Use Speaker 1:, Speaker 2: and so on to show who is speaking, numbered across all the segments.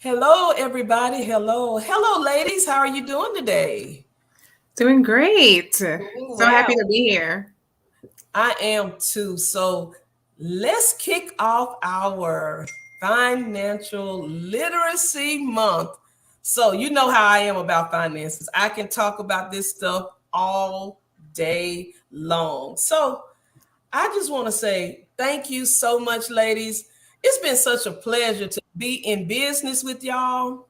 Speaker 1: Hello, everybody. Hello. Hello, ladies. How are you doing today?
Speaker 2: Doing great. So
Speaker 3: Doing
Speaker 2: happy
Speaker 3: well.
Speaker 2: to be here.
Speaker 1: I am too. So let's kick off our financial literacy month. So, you know how I am about finances. I can talk about this stuff all day long. So, I just want to say thank you so much, ladies. It's been such a pleasure to be in business with y'all.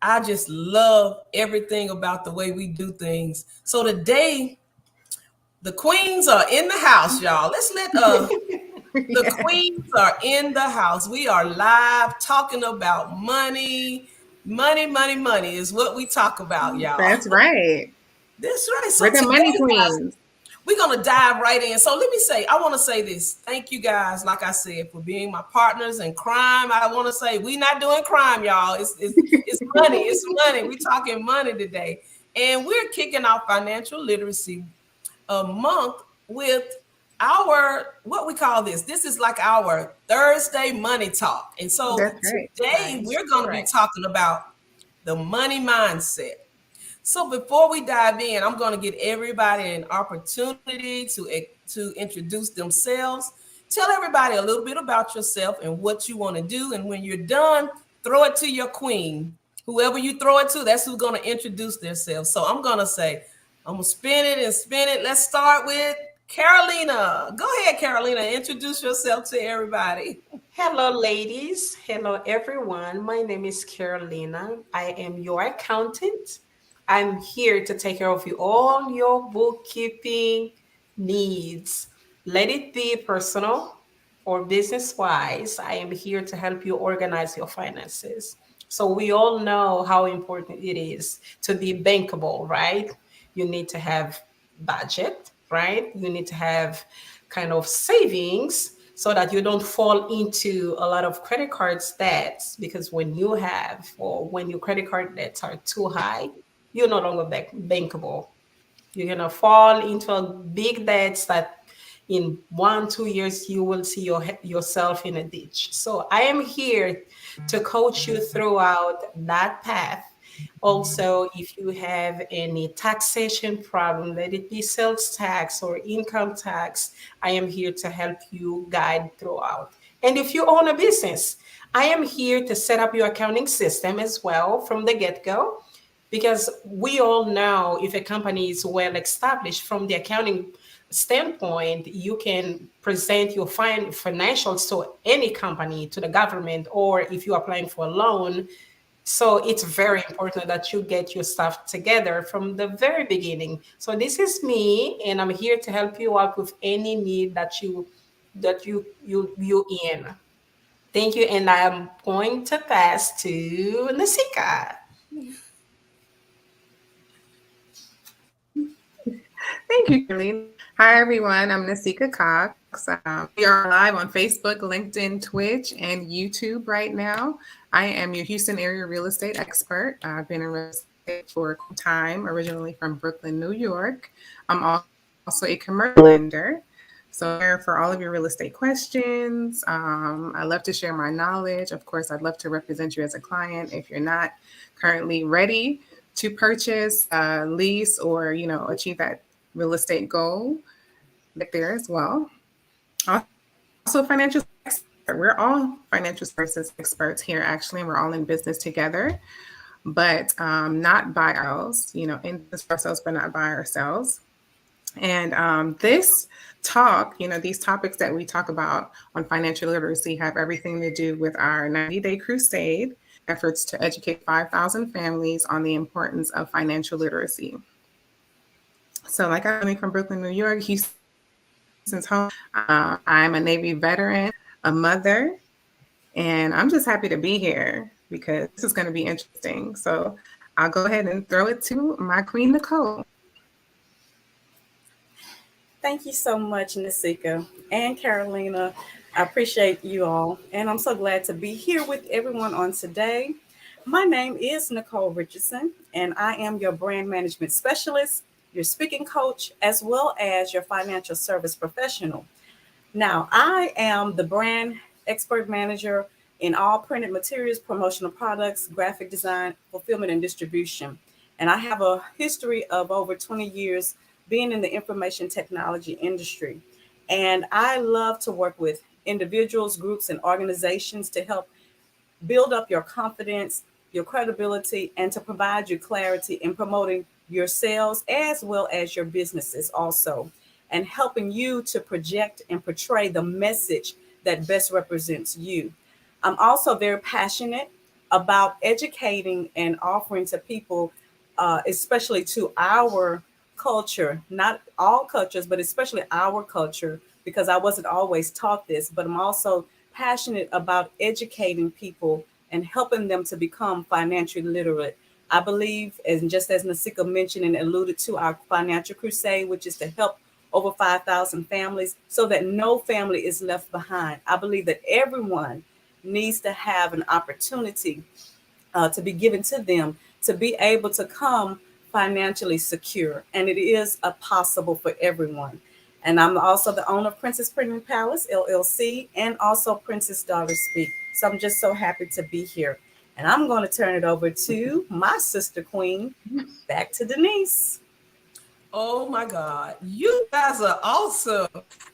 Speaker 1: I just love everything about the way we do things. So today, the queens are in the house, y'all. Let's let the
Speaker 2: Yes,
Speaker 1: queens are in the house. We are live talking about money. Money, money, money is what we talk about, y'all.
Speaker 2: that's right.
Speaker 1: That's right. So
Speaker 2: We're the
Speaker 1: today,
Speaker 2: money
Speaker 1: guys,
Speaker 2: queens.
Speaker 1: we're gonna dive right in. So let me say, I want to say this. Thank you guys, like I said, for being my partners in crime. I want to say we not doing crime, y'all. It's money. It's money. We talking money today, and we're kicking off financial literacy a month with our what we call this. This is like our Thursday money talk, and so
Speaker 2: That's right.
Speaker 1: today
Speaker 3: Right.
Speaker 1: we're going to be
Speaker 3: Correct.
Speaker 1: talking about the money mindset. So before we dive in, I'm going to give everybody an opportunity to introduce themselves. Tell everybody a little bit about yourself and what you want to do. And when you're done, throw it to your queen. Whoever you throw it to, that's who's going to introduce themselves. So I'm going to say, I'm going to spin it and spin it. Let's start with Carolina. Go ahead, Carolina. Introduce yourself to everybody.
Speaker 3: Hello, ladies. Hello, everyone. My name is Carolina. I am your accountant. I'm here to take care of you all your bookkeeping needs. Let it be personal or business wise. I am here to help you organize your finances. So, we all know how important it is to be bankable, right? You need to have budget, right? You need to have kind of savings so that you don't fall into a lot of credit card debts, because when you have or when your credit card debts are too high, you're no longer bankable. You're gonna fall into a big debts that in 1 2 years you will see yourself in a ditch. So I am here to coach you throughout that path. Also, if you have any taxation problem, let it be sales tax or income tax, I am here to help you guide throughout. And if you own a business, I am here to set up your accounting system as well from the get-go, because we all know if a company is well established from the accounting standpoint, you can present your financials to any company, to the government, or if you're applying for a loan. So it's very important that you get your stuff together from the very beginning. So this is me, and I'm here to help you out with any need that you in. Thank you, and I'm going to pass to Nasika.
Speaker 2: Thank you, Carolina. Hi, everyone. I'm Nasika Cox. We are live on Facebook, LinkedIn, Twitch, and YouTube right now. I am your Houston area real estate expert. I've been in real estate for a time, originally from Brooklyn, New York. I'm also a commercial lender. So I'm here for all of your real estate questions. I love to share my knowledge. Of course, I'd love to represent you as a client if you're not currently ready to purchase, lease, or achieve that real estate goal. Right there as well. Also, financial expert. We're all financial services experts here, actually, and we're all in business together, but not by ourselves. In business for ourselves, but not by ourselves. And this talk, these topics that we talk about on financial literacy have everything to do with our 90-day crusade efforts to educate 5,000 families on the importance of financial literacy. So, like I said, I'm from Brooklyn, New York, Houston's home. I'm a Navy veteran, a mother, and I'm just happy to be here because this is going to be interesting. So, I'll go ahead and throw it to my queen, Nicole.
Speaker 4: Thank you so much, Nasika and Carolina. I appreciate you all, and I'm so glad to be here with everyone on today. My name is Nicole Richardson, and I am your brand management specialist, your speaking coach, as well as your financial service professional. Now, I am the brand expert manager in all printed materials, promotional products, graphic design, fulfillment, and distribution. And I have a history of over 20 years being in the information technology industry. And I love to work with individuals, groups, and organizations to help build up your confidence, your credibility, and to provide you clarity in promoting your sales as well as your businesses also, and helping you to project and portray the message that best represents you. I'm also very passionate about educating and offering to people, especially to our culture, not all cultures, but especially our culture, because I wasn't always taught this, but I'm also passionate about educating people and helping them to become financially literate. I believe, and just as Nasika mentioned and alluded to, our financial crusade, which is to help over 5,000 families so that no family is left behind. I believe that everyone needs to have an opportunity to be given to them to be able to come financially secure. And it is possible for everyone. And I'm also the owner of Princess Printing Palace, LLC, and also Princess Daughter Speak. So I'm just so happy to be here. And I'm going to turn it over to my sister queen, back to Denise.
Speaker 1: Oh my God. You guys are awesome.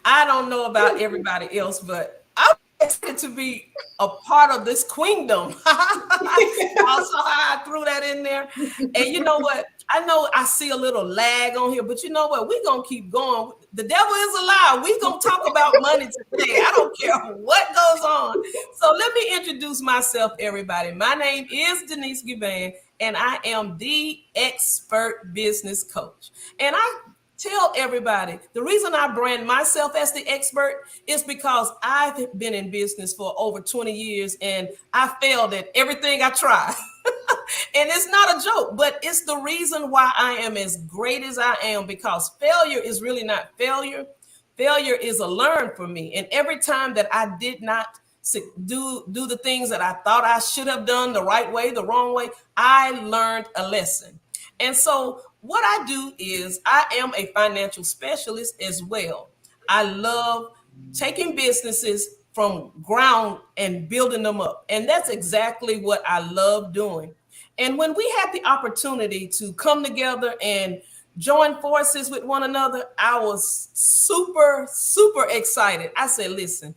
Speaker 1: I don't know about everybody else, but I'm excited to be a part of this queendom. Also, I threw that in there. And you know what? I know I see a little lag on here, but you know what? We're going to keep going. The devil is a lie. We're going to talk about money today. I don't care what goes on. So let me introduce myself, everybody. My name is Denise Giban, and I am the expert business coach. And I tell everybody, the reason I brand myself as the expert is because I've been in business for over 20 years and I failed at everything I tried. And it's not a joke, but it's the reason why I am as great as I am, because failure is really not failure. Failure is a learn for me. And every time that I did not do the things that I thought I should have done the right way, the wrong way, I learned a lesson. And so what I do is I am a financial specialist as well. I love taking businesses from ground and building them up. And that's exactly what I love doing. And when we had the opportunity to come together and join forces with one another, I was super, super excited. I said, listen,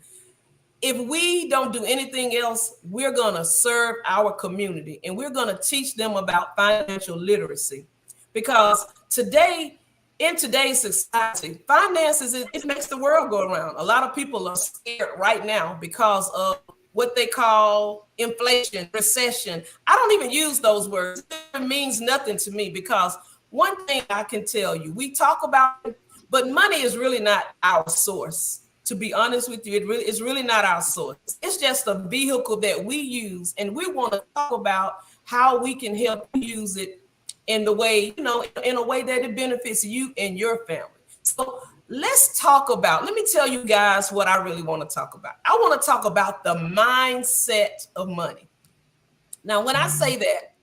Speaker 1: if we don't do anything else, we're going to serve our community and we're going to teach them about financial literacy. Because today, in today's society, finances, it makes the world go around. A lot of people are scared right now because of what they call inflation, recession. I don't even use those words. It means nothing to me, because one thing I can tell you, we talk about it, but money is really not our source. To be honest with you, it's really not our source. It's just a vehicle that we use, and we want to talk about how we can help use it in the way, in a way that it benefits you and your family. So let's talk about, let me tell you guys what I really want to talk about. I want to talk about the mindset of money. Now, when I say that,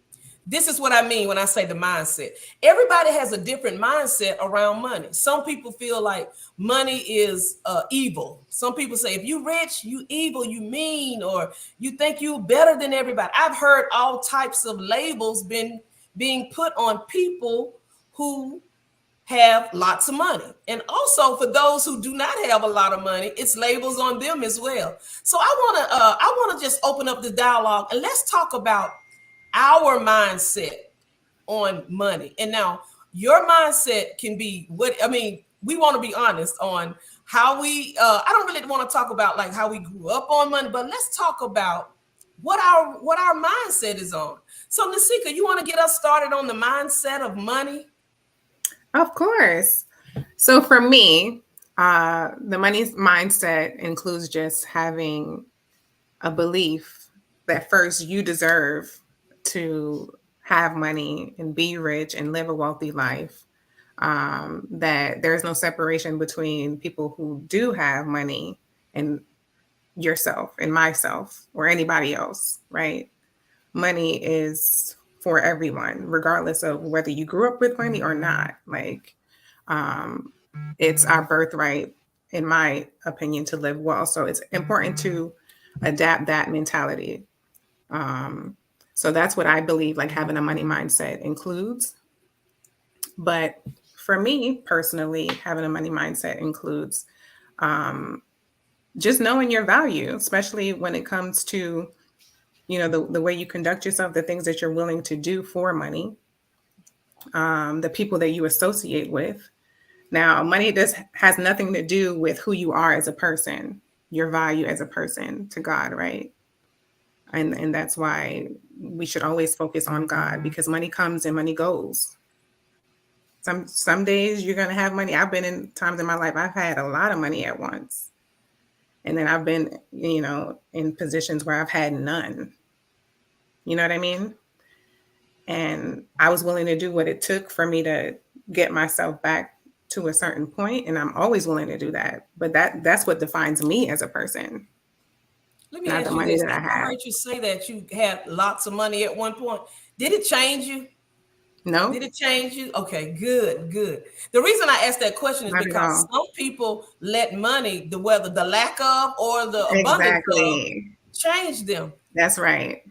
Speaker 1: this is what I mean when I say the mindset. Everybody has a different mindset around money. Some people feel like money is evil. Some people say, if you rich, you evil, you mean, or you think you better than everybody. I've heard all types of labels being put on people who have lots of money. And also for those who do not have a lot of money, it's labels on them as well. So I want to just open up the dialogue and let's talk about our mindset on money. And now your mindset can be we want to be honest on how we, I don't really want to talk about like how we grew up on money, but let's talk about what our mindset is on. So Nasika, you want to get us started on the mindset of money?
Speaker 2: Of course. So for me, the money mindset includes just having a belief that first you deserve to have money and be rich and live a wealthy life. That there's no separation between people who do have money and yourself and myself or anybody else, right? Money is for everyone, regardless of whether you grew up with money or not. Like, it's our birthright, in my opinion, to live well. So it's important to adapt that mentality. So that's what I believe like having a money mindset includes. But for me personally, having a money mindset includes just knowing your value, especially when it comes to, the way you conduct yourself, the things that you're willing to do for money, the people that you associate with. Now, money has nothing to do with who you are as a person, your value as a person to God, right? And that's why we should always focus on God, because money comes and money goes. Some days you're gonna have money. I've been in times in my life I've had a lot of money at once. And then I've been, in positions where I've had none. You know what I mean? And I was willing to do what it took for me to get myself back to a certain point, and I'm always willing to do that. But that's what defines me as a person,
Speaker 1: Let me
Speaker 2: not
Speaker 1: ask
Speaker 2: the
Speaker 1: you
Speaker 2: money
Speaker 1: this.
Speaker 2: that I
Speaker 1: I
Speaker 2: have.
Speaker 1: heard you say that you had lots of money at one point. Did it change you?
Speaker 2: No,
Speaker 1: Did it change you? Okay, good, good. The reason I asked that question is
Speaker 2: not at
Speaker 1: because
Speaker 2: all.
Speaker 1: some people let money, whether the lack of or the abundance of,
Speaker 2: Exactly.
Speaker 1: change them.
Speaker 2: That's right.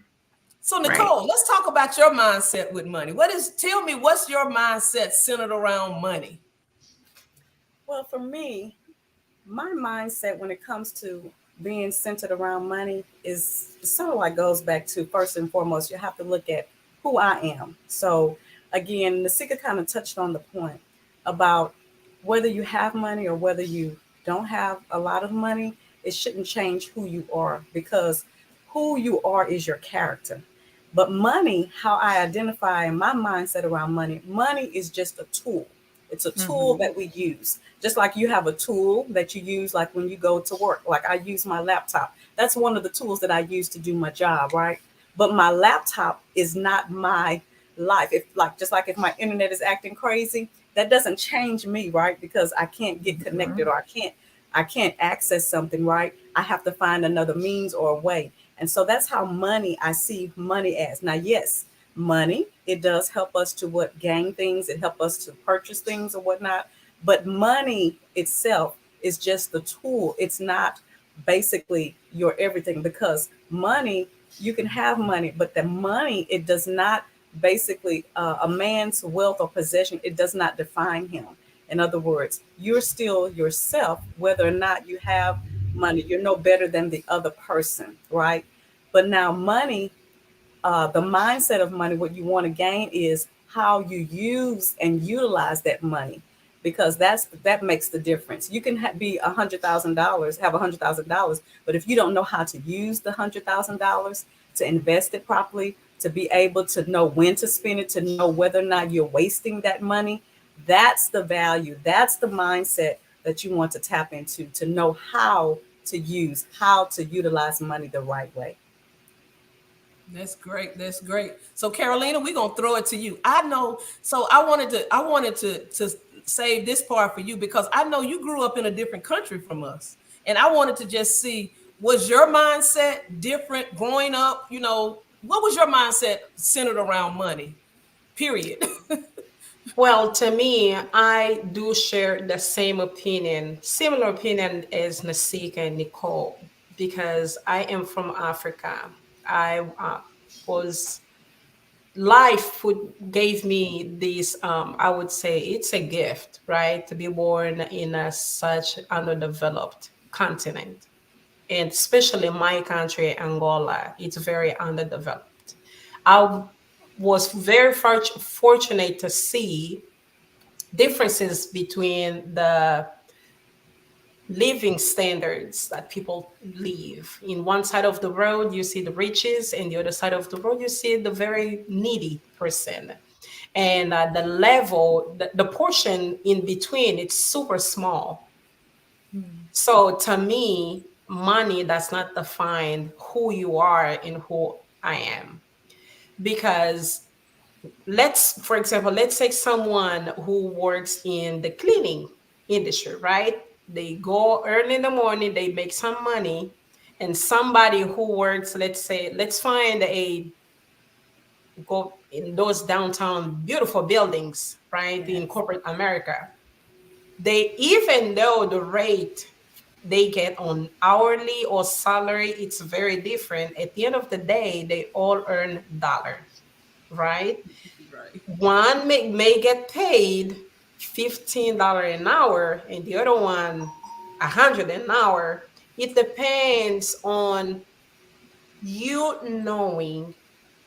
Speaker 1: So
Speaker 2: Right.
Speaker 1: Nicole, let's talk about your mindset with money. Tell me, what's your mindset centered around money?
Speaker 4: Well, for me, my mindset when it comes to being centered around money is sort of like goes back to first and foremost, you have to look at who I am. So again, Nasika kind of touched on the point about whether you have money or whether you don't have a lot of money, it shouldn't change who you are, because who you are is your character. But money, how I identify my mindset around money, money is just a tool. It's a tool
Speaker 2: Mhm.
Speaker 4: that we use. Just like you have a tool that you use, like when you go to work, like I use my laptop. That's one of the tools that I use to do my job, right? But my laptop is not my life. If like just like if my internet is acting crazy, that doesn't change me, right? Because I can't get connected,
Speaker 2: Mhm.
Speaker 4: or I can't access something, right? I have to find another means or a way. And so that's how money, I see money as. Now, yes, money, it does help us to what gain things, it help us to purchase things or whatnot. But money itself is just the tool. It's not basically your everything, because money, you can have money, but the money, it does not basically a man's wealth or possession, it does not define him. In other words, you're still yourself, whether or not you have money. You're no better than the other person, right? But now, money, the mindset of money, what you want to gain is how you use and utilize that money, because that makes the difference. You can be $100,000, have $100,000, but if you don't know how to use the $100,000 to invest it properly, to be able to know when to spend it, to know whether or not you're wasting that money, that's the value. That's the mindset that you want to tap into, to know how to utilize money the right way.
Speaker 1: That's great. That's great. So Carolina, we're gonna throw it to you. I know. So I wanted to save this part for you because I know you grew up in a different country from us, and I wanted to just see, was your mindset different growing up? What was your mindset centered around money? Period.
Speaker 3: Well, to me, I do share the same opinion, similar opinion as Nasika and Nicole, because I am from Africa. I was life gave me this. I would say it's a gift, right, to be born in such underdeveloped continent, and especially my country, Angola. It's very underdeveloped. I was very fortunate to see differences between the living standards that people live. In one side of the road, you see the riches, and the other side of the road, you see the very needy person. And the level, the portion in between, it's super small. So to me, money does not define who you are and who I am. Because for example, let's take someone who works in the cleaning industry, right? They go early in the morning, they make some money, and somebody who works, let's find go in those downtown beautiful buildings, right? In
Speaker 4: Yes.
Speaker 3: corporate America, they, even though the rate they get on hourly or salary, it's very different. At the end of the day, they all earn dollar, right?
Speaker 1: Right.
Speaker 3: One may get paid $15 an hour and the other one 100 an hour. It depends on you knowing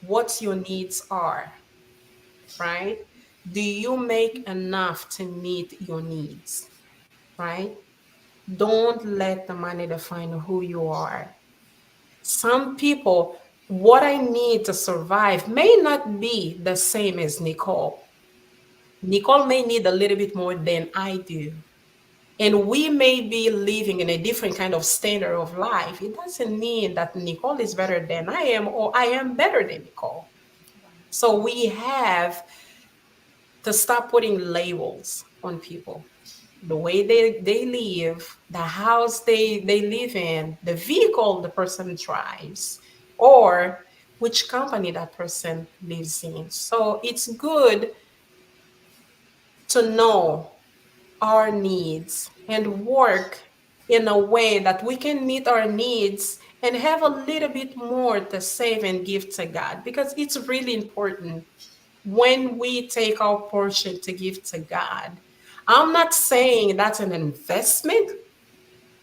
Speaker 3: what your needs are, right? Do you make enough to meet your needs, right? Don't let the money define who you are. Some people, what I need to survive may not be the same as Nicole. Nicole may need a little bit more than I do. And we may be living in a different kind of standard of life. It doesn't mean that Nicole is better than I am or I am better than Nicole. So we have to stop putting labels on people. The way they live, the house they live in, the vehicle the person drives, or which company that person lives in. So it's good to know our needs and work in a way that we can meet our needs and have a little bit more to save and give to God, because it's really important when we take our portion to give to God. I'm not saying that's an investment,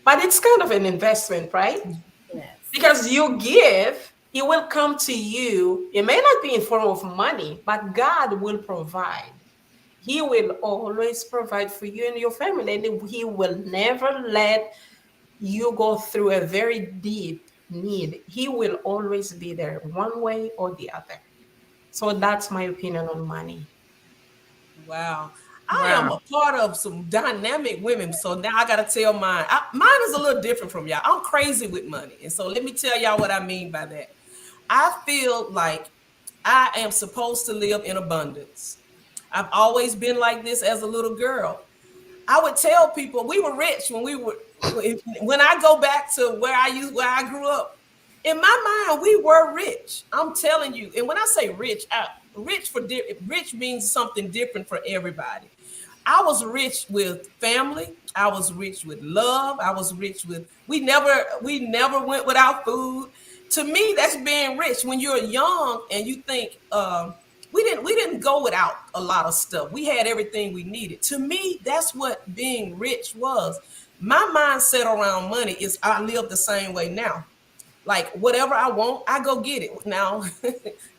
Speaker 3: but it's kind of an investment, right?
Speaker 4: Yes.
Speaker 3: Because you give, it will come to you. It may not be in form of money, but God will provide. He will always provide for you and your family, and He will never let you go through a very deep need. He will always be there one way or the other. So that's my opinion on money.
Speaker 1: Wow. I am
Speaker 2: Wow.
Speaker 1: a part of some dynamic women. So now I got to tell mine. Mine is a little different from y'all. I'm crazy with money. And so let me tell y'all what I mean by that. I feel like I am supposed to live in abundance. I've always been like this as a little girl. I would tell people we were rich when I go back to where I grew up. In my mind, we were rich. I'm telling you. And when I say rich, rich means something different for everybody. I was rich with family. I was rich with love. I was rich with we never went without food. To me, that's being rich. When you're young and you think we didn't go without a lot of stuff. We had everything we needed. To me, that's what being rich was. My mindset around money is I live the same way now. Like whatever I want, I go get it. Now,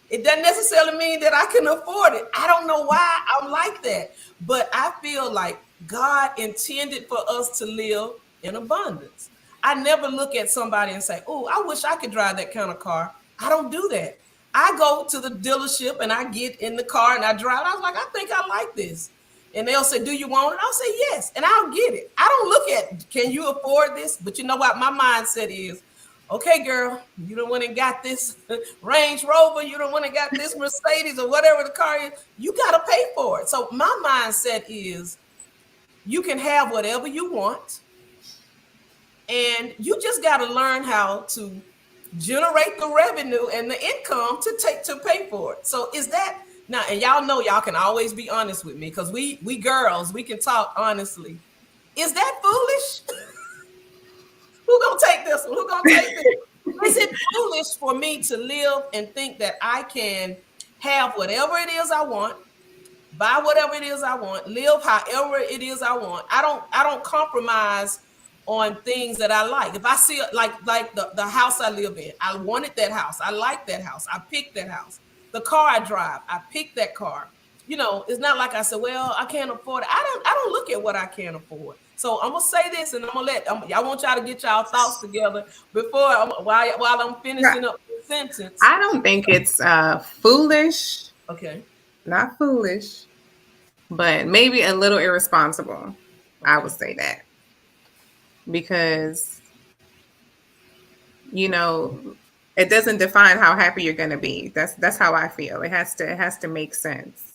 Speaker 1: it doesn't necessarily mean that I can afford it. I don't know why I'm like that, but I feel like God intended for us to live in abundance. I never look at somebody and say, "Oh, I wish I could drive that kind of car." I don't do that. I go to the dealership and I get in the car and I drive. I was like, I think I like this. And they'll say, "Do you want it?" I'll say, "Yes." And I'll get it. I don't look at, can you afford this? But you know what? My mindset is, okay, girl, you don't want to got this Range Rover, you don't want to got this Mercedes or whatever the car is, you got to pay for it. So my mindset is you can have whatever you want, and you just got to learn how to generate the revenue and the income to pay for it. So is that now? And y'all know y'all can always be honest with me because we girls, we can talk honestly. Is that foolish? Who gonna take this one? Who gonna take this? Is it foolish for me to live and think that I can have whatever it is I want, buy whatever it is I want, live however it is I want? I don't compromise on things that I like. If I see it like the house I live in, I wanted that house. I like that house. I picked that house. The car I drive, I picked that car. It's not like I said, well, I can't afford it. I don't look at what I can't afford. So I'm gonna say this, and I'm gonna I want y'all to get y'all thoughts together while I'm finishing up the sentence.
Speaker 2: I don't think it's foolish,
Speaker 1: Okay.
Speaker 2: not foolish, but maybe a little irresponsible. I would say that because it doesn't define how happy you're going to be. That's how I feel. It has to make sense.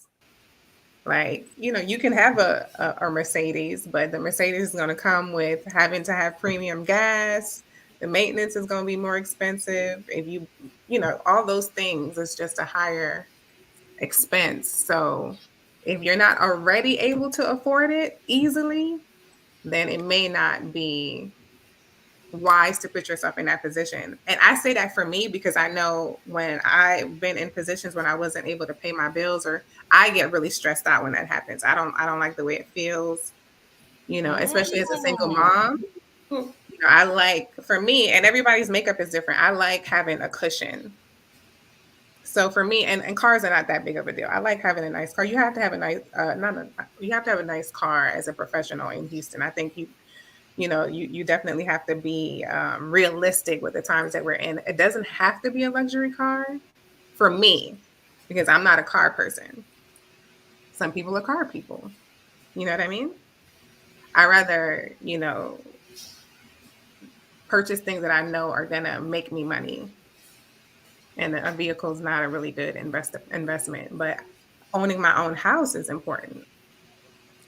Speaker 2: Like, you can have a Mercedes, but the Mercedes is going to come with having to have premium gas. The maintenance is going to be more expensive. If all those things, it's just a higher expense. So if you're not already able to afford it easily, then it may not be wise to put yourself in that position. And I say that for me because I know when I've been in positions when I wasn't able to pay my bills, or I get really stressed out when that happens. I don't like the way it feels, especially as a single mom. I like, for me, and everybody's makeup is different. I like having a cushion. So for me, and cars are not that big of a deal. I like having a nice car. You have to have a nice, you have to have a nice car as a professional in Houston. I think you definitely have to be realistic with the times that we're in. It doesn't have to be a luxury car for me because I'm not a car person. Some people are car people. You know what I mean? I rather, purchase things that I know are going to make me money. And a vehicle is not a really good investment, but owning my own house is important.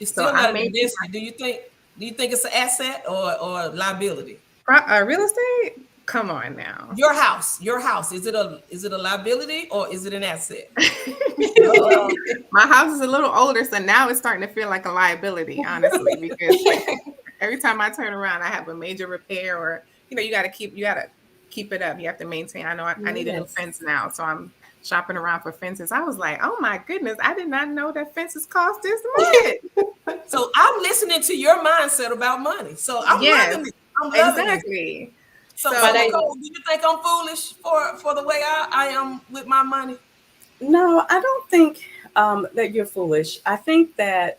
Speaker 1: It's still not an investment. Do you think it's an asset or liability?
Speaker 2: Real estate? Come on now.
Speaker 1: Your house. Is it a liability or is it an asset?
Speaker 2: My house is a little older, so now it's starting to feel like a liability, honestly, because every time I turn around, I have a major repair, or you got to keep it up. You have to maintain. I know I need a new fence now, so I'm shopping around for fences. I was like, oh my goodness, I did not know that fences cost this much.
Speaker 1: So I'm listening to your mindset about money. So I'm loving it. I'm loving
Speaker 2: exactly.
Speaker 1: It. So Nicole, do you think I'm foolish for the way I am with my money?
Speaker 4: No, I don't think that you're foolish. I think that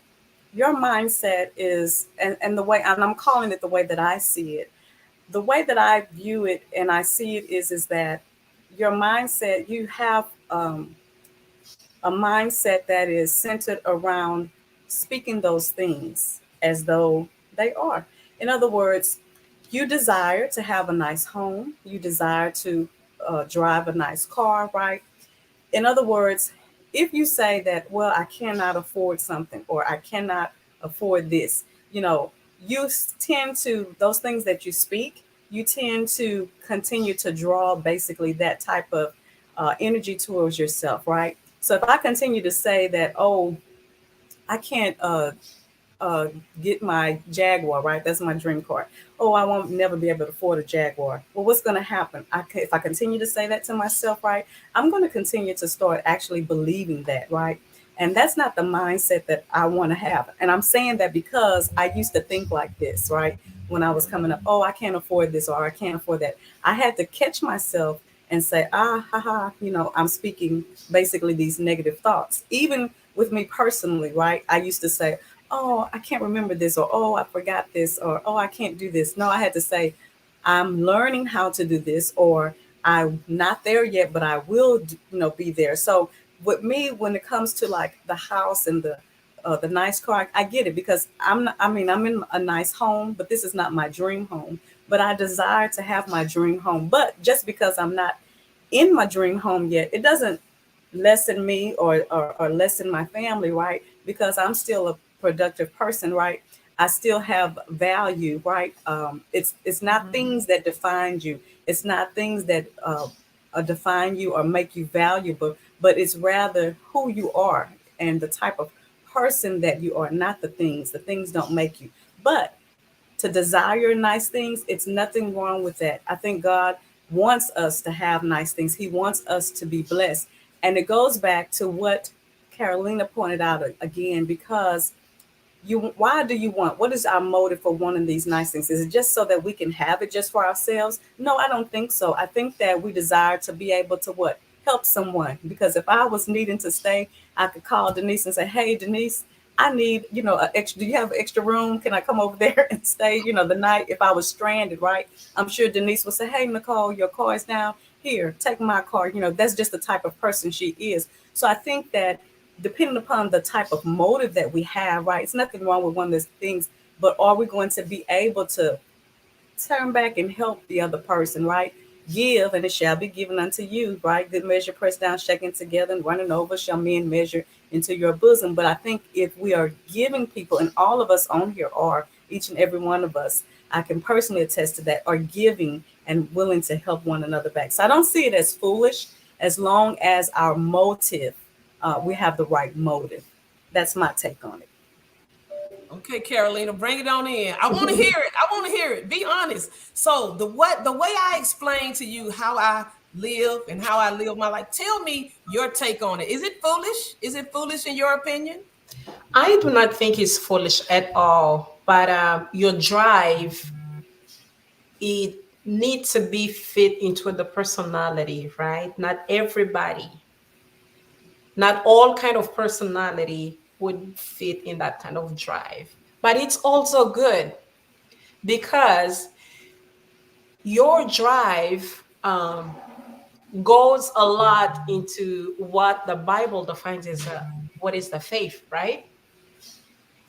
Speaker 4: your mindset is, and the way, and I'm calling it the way that I see it, the way that I view it and I see it is that your mindset, you have a mindset that is centered around speaking those things as though they are. In other words, you desire to have a nice home. You desire to drive a nice car, right? In other words, if you say that, well, I cannot afford something or I cannot afford this, you tend to, those things that you speak, you tend to continue to draw basically that type of energy towards yourself, right? So if I continue to say that, oh, I can't get my Jaguar, right? That's my dream car. Oh, I won't never be able to afford a Jaguar. Well, what's going to happen? If I continue to say that to myself, right, I'm going to continue to start actually believing that, right? And that's not the mindset that I want to have. And I'm saying that because I used to think like this, right? When I was coming up, oh, I can't afford this or I can't afford that. I had to catch myself and say, I'm speaking basically these negative thoughts. Even with me personally, right? I used to say, oh, I can't remember this, or oh, I forgot this, or oh, I can't do this. No, I had to say, I'm learning how to do this, or I'm not there yet, but I will, be there. So with me, when it comes to like the house and the nice car, I get it because I'm in a nice home, but this is not my dream home. But I desire to have my dream home. But just because I'm not in my dream home yet, it doesn't lessen me or lessen my family, right? Because I'm still a productive person, right? I still have value, right? It's not things that define you. It's not things that define you or make you valuable, but it's rather who you are and the type of person that you are, not the things. The things don't make you. But to desire nice things, it's nothing wrong with that. I think God wants us to have nice things. He wants us to be blessed. And it goes back to what Carolina pointed out again, because why do you want? What is our motive for wanting these nice things? Is it just so that we can have it just for ourselves? No, I don't think so. I think that we desire to be able to what? Help someone. Because if I was needing to stay, I could call Denise and say, hey, Denise, I need, do you have an extra room? Can I come over there and stay, the night if I was stranded, right? I'm sure Denise would say, hey, Nicole, your car is down here. Take my car. That's just the type of person she is. So I think that depending upon the type of motive that we have, right? It's nothing wrong with one of those things, but are we going to be able to turn back and help the other person, right? Give, and it shall be given unto you, right? Good measure, pressed down, shaken together, and running over shall men measure into your bosom. But I think if we are giving people, and all of us on here are, each and every one of us, I can personally attest to that, are giving and willing to help one another back. So I don't see it as foolish as long as our motive, we have the right motive. That's my take on it.
Speaker 1: Okay, Carolina, bring it on in. I want to hear it. I want to hear it. Be honest. So the way I explain to you how I live and how I live my life, tell me your take on it. Is it foolish? Is it foolish in your opinion?
Speaker 3: I do not think it's foolish at all, but your drive, it needs to be fit into the personality, right? Not all kind of personality would fit in that kind of drive, but it's also good because your drive goes a lot into what the Bible defines as what is the faith, right?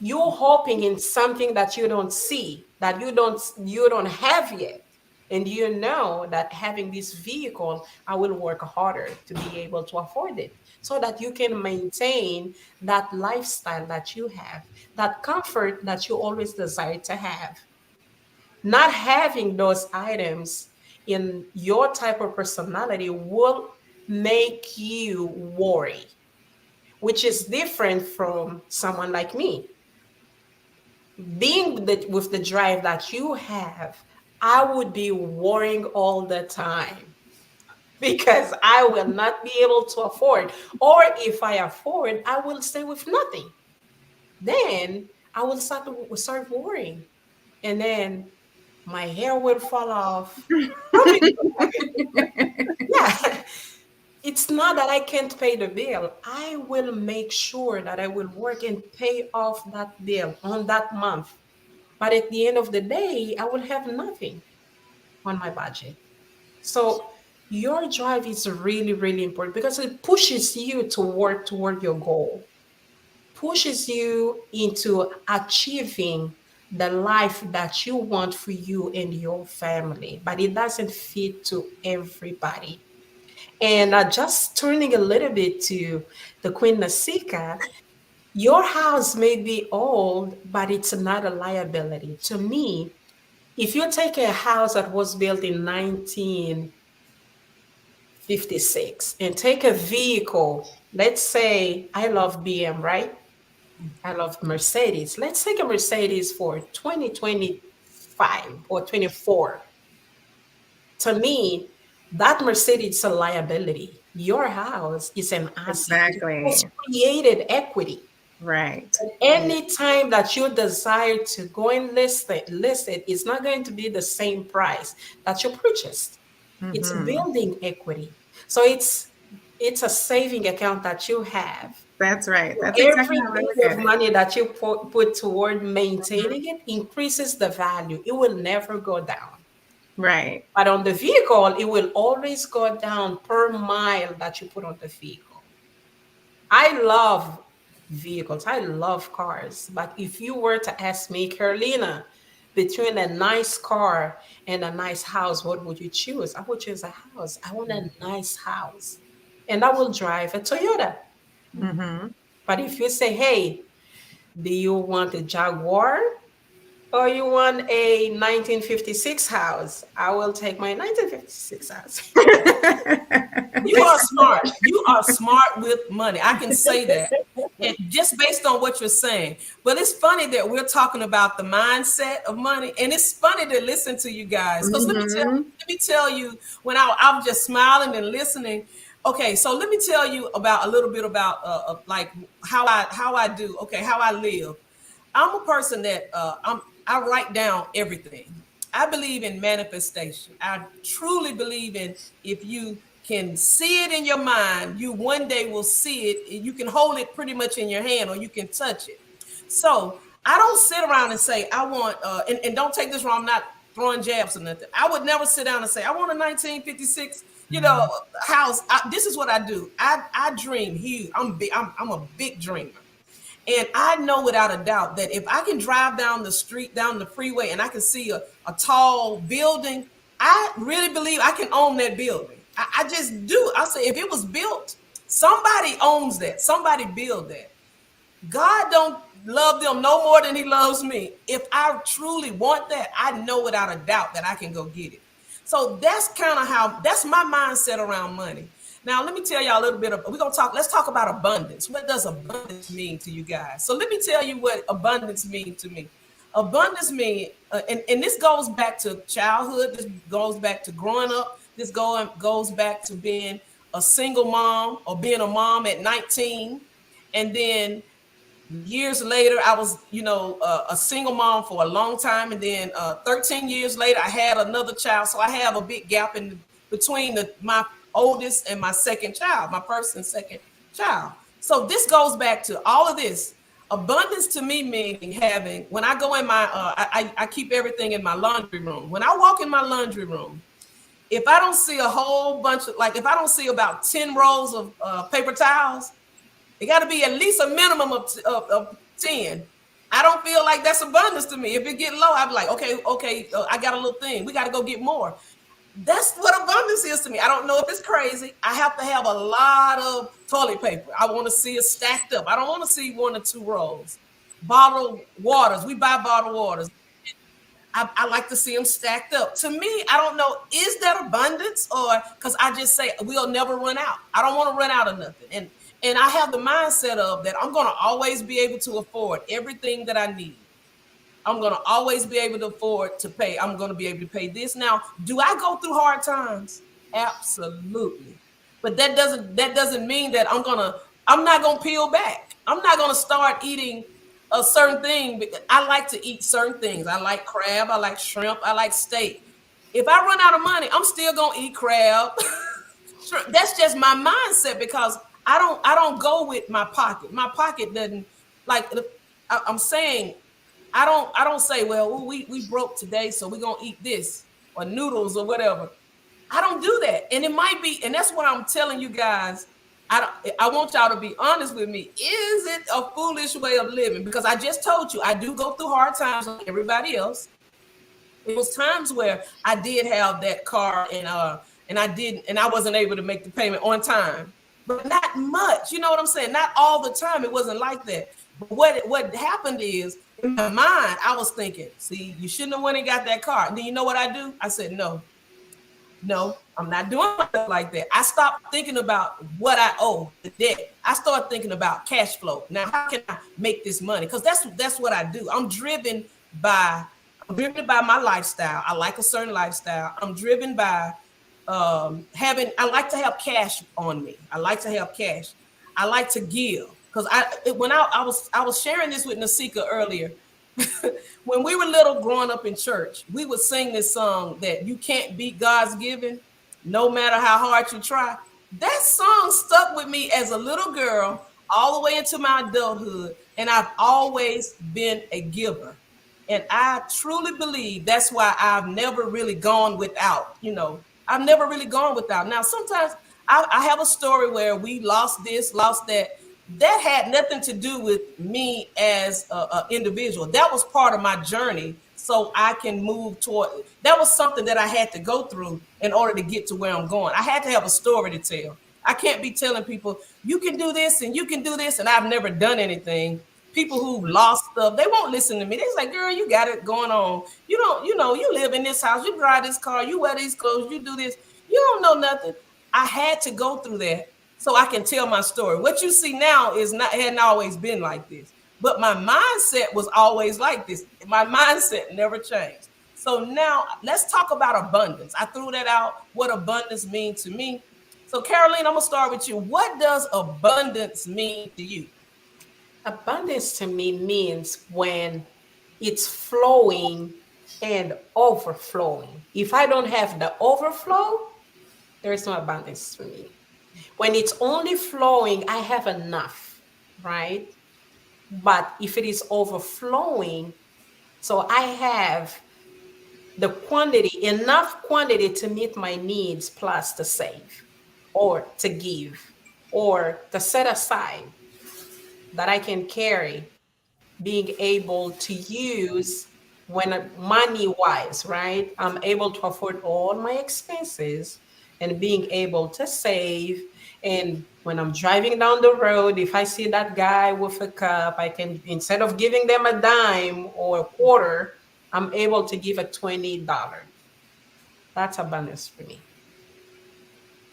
Speaker 3: You're hoping in something that you don't see, that you don't have yet. And you know that having this vehicle, I will work harder to be able to afford it so that you can maintain that lifestyle that you have, that comfort that you always desire to have. Not having those items in your type of personality will make you worry, which is different from someone like me. Being with the drive that you have, I would be worrying all the time because I will not be able to afford. Or if I afford, I will stay with nothing. Then I will start worrying. And then my hair will fall off. Yeah. It's not that I can't pay the bill. I will make sure that I will work and pay off that bill on that month. But at the end of the day, I will have nothing on my budget. So your drive is really, really important because it pushes you to work toward your goal, pushes you into achieving the life that you want for you and your family, but it doesn't fit to everybody. And just turning a little bit to the Queen Nasika, your house may be old, but it's not a liability. To me, if you take a house that was built in 1956 and take a vehicle, let's say I love BM, right? I love Mercedes. Let's take a Mercedes for 2025 or 24. To me, that Mercedes is a liability. Your house is an asset.
Speaker 2: Exactly.
Speaker 3: It's created equity.
Speaker 2: Right.
Speaker 3: Any time that you desire to go and list it, it's not going to be the same price that you purchased. It's building equity. So it's a saving account that you have.
Speaker 2: That's right. That's exactly
Speaker 3: Every
Speaker 2: how I look
Speaker 3: bit
Speaker 2: at
Speaker 3: of
Speaker 2: it.
Speaker 3: money that you put toward maintaining it increases the value. It will never go down.
Speaker 2: Right.
Speaker 3: But on the vehicle, it will always go down per mile that you put on the vehicle. I love vehicles. I love cars. But if you were to ask me, Carolina, between a nice car and a nice house, what would you choose? I would choose a house. I want a nice house. And I will drive a Toyota.
Speaker 2: Mm-hmm.
Speaker 3: But if you say, hey, do you want a Jaguar or you want a 1956 house? I will take my 1956 house.
Speaker 1: You are smart. You are smart with money. I can say that. And just based on what you're saying. But it's funny that we're talking about the mindset of money. And it's funny to listen to you guys. Because let me tell you, when I'm just smiling and listening. Okay, so let me tell you about a little bit about like how I do. Okay, how I live. I'm a person that I write down everything. I believe in manifestation. I truly believe in if you can see it in your mind, you one day will see it. You can hold it pretty much in your hand or you can touch it. So I don't sit around and say, I want, and don't take this wrong, I'm not throwing jabs or nothing. I would never sit down and say, I want a 1956, house. This is what I do. I dream huge. I'm a big dreamer. And I know without a doubt that if I can drive down the street, down the freeway, and I can see a tall building, I really believe I can own that building. I just do. I say if it was built, somebody owns that. Somebody build that. God don't love them no more than he loves me. If I truly want that, I know without a doubt that I can go get it. So that's kind of that's my mindset around money. Now, let me tell y'all a little bit of, let's talk about abundance. What does abundance mean to you guys? So let me tell you what abundance means to me. Abundance means, and this goes back to childhood. This goes back to growing up. This goes back to being a single mom or being a mom at 19. And then years later, I was, a single mom for a long time. And then 13 years later, I had another child. So I have a big gap in between my oldest and my second child, my first and second child. So this goes back to all of this. Abundance to me meaning having, when I go in my, I keep everything in my laundry room. When I walk in my laundry room, if I don't see a whole bunch of, if I don't see about 10 rolls of paper towels, it got to be at least a minimum of 10. I don't feel like that's abundance to me. If it get low, I'd be like, okay, I got a little thing. We got to go get more. That's what abundance is to me. I don't know if it's crazy. I have to have a lot of toilet paper. I want to see it stacked up. I don't want to see 1 or 2 rolls. Bottled waters. We buy bottled waters. I like to see them stacked up. To me, I don't know, is that abundance, or because I just say we'll never run out. I don't want to run out of nothing. And I have the mindset of that I'm going to always be able to afford everything that I need. I'm going to always be able to afford to pay. I'm going to be able to pay this. Now, do I go through hard times? Absolutely. But that doesn't mean that I'm not going to peel back. I'm not going to start eating a certain thing, because I like to eat certain things. I like crab, I like shrimp, I like steak. If I run out of money, I'm still going to eat crab. That's just my mindset, because I don't go with my pocket. My pocket doesn't, I'm saying, I don't say, well, we broke today, so we're gonna eat this or noodles or whatever. I don't do that. And it might be, and that's what I'm telling you guys. I want y'all to be honest with me. Is it a foolish way of living? Because I just told you, I do go through hard times like everybody else. It was times where I did have that car and I wasn't able to make the payment on time, but not much. You know what I'm saying? Not all the time. It wasn't like that. But what happened is, in my mind, I was thinking, see, you shouldn't have went and got that car. And then you know what I do? I said, no, I'm not doing it like that. I stopped thinking about what I owe, the debt. I started thinking about cash flow. Now, how can I make this money? Because that's what I do. I'm driven by my lifestyle. I like a certain lifestyle. I'm driven by I like to have cash on me. I like to have cash. I like to give. Because I was sharing this with Nasika earlier. When we were little growing up in church, we would sing this song that you can't beat God's giving, no matter how hard you try. That song stuck with me as a little girl all the way into my adulthood. And I've always been a giver. And I truly believe that's why I've never really gone without, I've never really gone without. Now, sometimes I have a story where we lost this, lost that. That had nothing to do with me as an individual. That was part of my journey, so I can move toward. That was something that I had to go through in order to get to where I'm going. I had to have a story to tell. I can't be telling people, you can do this and you can do this, and I've never done anything. People who lost stuff, they won't listen to me. They're like, girl, you got it going on. You don't, you live in this house, you drive this car, you wear these clothes, you do this. You don't know nothing. I had to go through that so I can tell my story. What you see now hadn't always been like this, but my mindset was always like this. My mindset never changed. So now let's talk about abundance. I threw that out, what abundance means to me. So Caroline, I'm gonna start with you. What does abundance mean to you?
Speaker 3: Abundance to me means when it's flowing and overflowing. If I don't have the overflow, there is no abundance for me. When it's only flowing, I have enough, right? But if it is overflowing, so I have the quantity, enough quantity to meet my needs plus to save or to give or to set aside that I can carry, being able to use when money wise, right? I'm able to afford all my expenses and being able to save. And when I'm driving down the road, if I see that guy with a cup, I can, instead of giving them a dime or a quarter, I'm able to give a $20. That's abundance for me.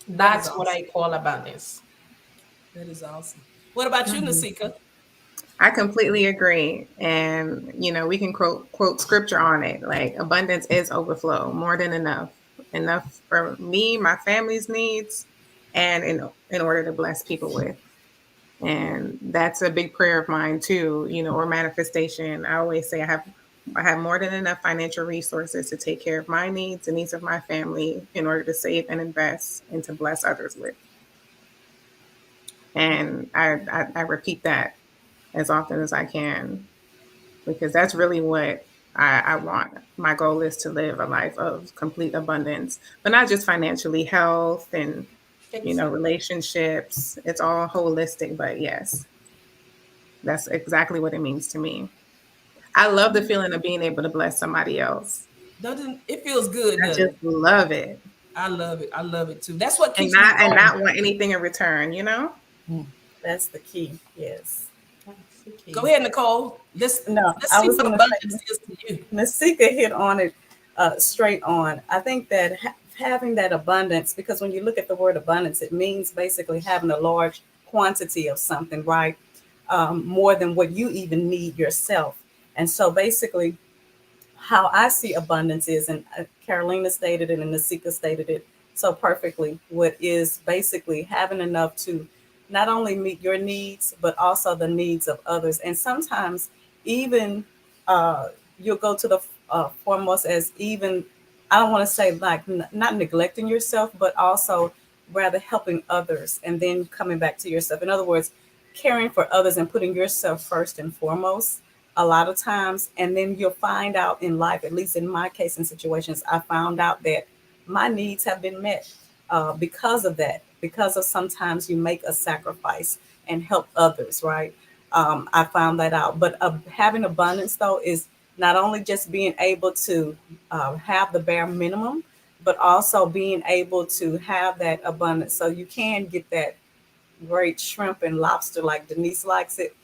Speaker 3: That's what
Speaker 1: awesome.
Speaker 3: I call abundance.
Speaker 1: That is awesome. What about you,
Speaker 2: Mhm.
Speaker 1: Nasika?
Speaker 2: I completely agree. And, we can quote scripture on it. Like abundance is overflow, more than enough. Enough for me, my family's needs, and in order to bless people with. And that's a big prayer of mine too, or manifestation. I always say I have more than enough financial resources to take care of my needs and needs of my family in order to save and invest and to bless others with. And I repeat that as often as I can because that's really what I want. My goal is to live a life of complete abundance, but not just financially, health and
Speaker 3: Exactly.
Speaker 2: relationships. It's all holistic, but yes, that's exactly what it means to me. I love the feeling of being able to bless somebody else.
Speaker 1: Doesn't it feels good,
Speaker 2: I
Speaker 1: doesn't
Speaker 2: just
Speaker 1: it?
Speaker 2: love it.
Speaker 1: I love it. I love it too. That's what
Speaker 2: And
Speaker 1: keeps me
Speaker 2: not
Speaker 1: going.
Speaker 2: want anything in return.
Speaker 1: Mm.
Speaker 4: That's the key. Yes.
Speaker 3: That's the
Speaker 1: Go
Speaker 3: key.
Speaker 1: ahead, Nicole.
Speaker 4: No,
Speaker 1: Let's
Speaker 4: I
Speaker 1: see
Speaker 4: was
Speaker 1: what
Speaker 4: going to
Speaker 1: abundance
Speaker 4: say,
Speaker 1: is to you.
Speaker 4: Nasika hit on it straight on. I think that having that abundance, because when you look at the word abundance, it means basically having a large quantity of something, right? More than what you even need yourself. And so basically, how I see abundance is, and Carolina stated it and Nasika stated it so perfectly, what is basically having enough to not only meet your needs, but also the needs of others. And sometimes even uh, you'll go to the foremost as even, I don't want to say like not neglecting yourself, but also rather helping others and then coming back to yourself. In other words, caring for others and putting yourself first and foremost a lot of times. And then you'll find out in life, at least in my case and situations, I found out that my needs have been met because of that, because of sometimes you make a sacrifice and help others, right? I found that out. But having abundance, though, is not only just being able to have the bare minimum, but also being able to have that abundance so you can get that great shrimp and lobster like Denise likes it,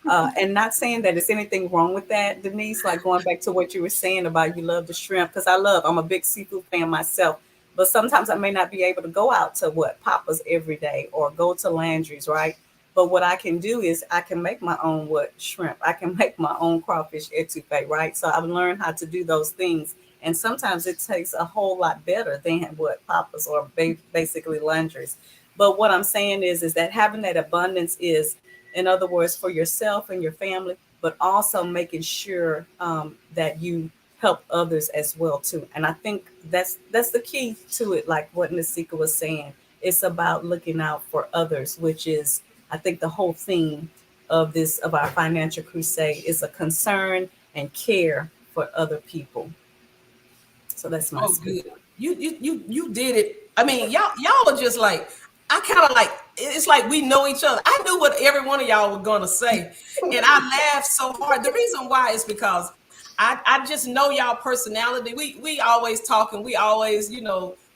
Speaker 4: and not saying that there's anything wrong with that, Denise, like going back to what you were saying about you love the shrimp, because I'm a big seafood fan myself. But sometimes I may not be able to go out to what Papa's every day or go to Landry's, right? But what I can do is I can make my own what shrimp. I can make my own crawfish etouffee, right? So I've learned how to do those things. And sometimes it tastes a whole lot better than what Papa's or basically Landry's. But what I'm saying is that having that abundance is, in other words, for yourself and your family, but also making sure that you help others as well too. And I think that's the key to it. Like what Nasika was saying, it's about looking out for others, which is I think the whole theme of our financial crusade is a concern and care for other people. So that's my
Speaker 1: Oh,
Speaker 4: speak.
Speaker 1: good. You did it. I mean, y'all are just like I kind of like. It's like we know each other. I knew what every one of y'all were gonna say, and I laughed so hard. The reason why is because I just know y'all personality. We always talking. We always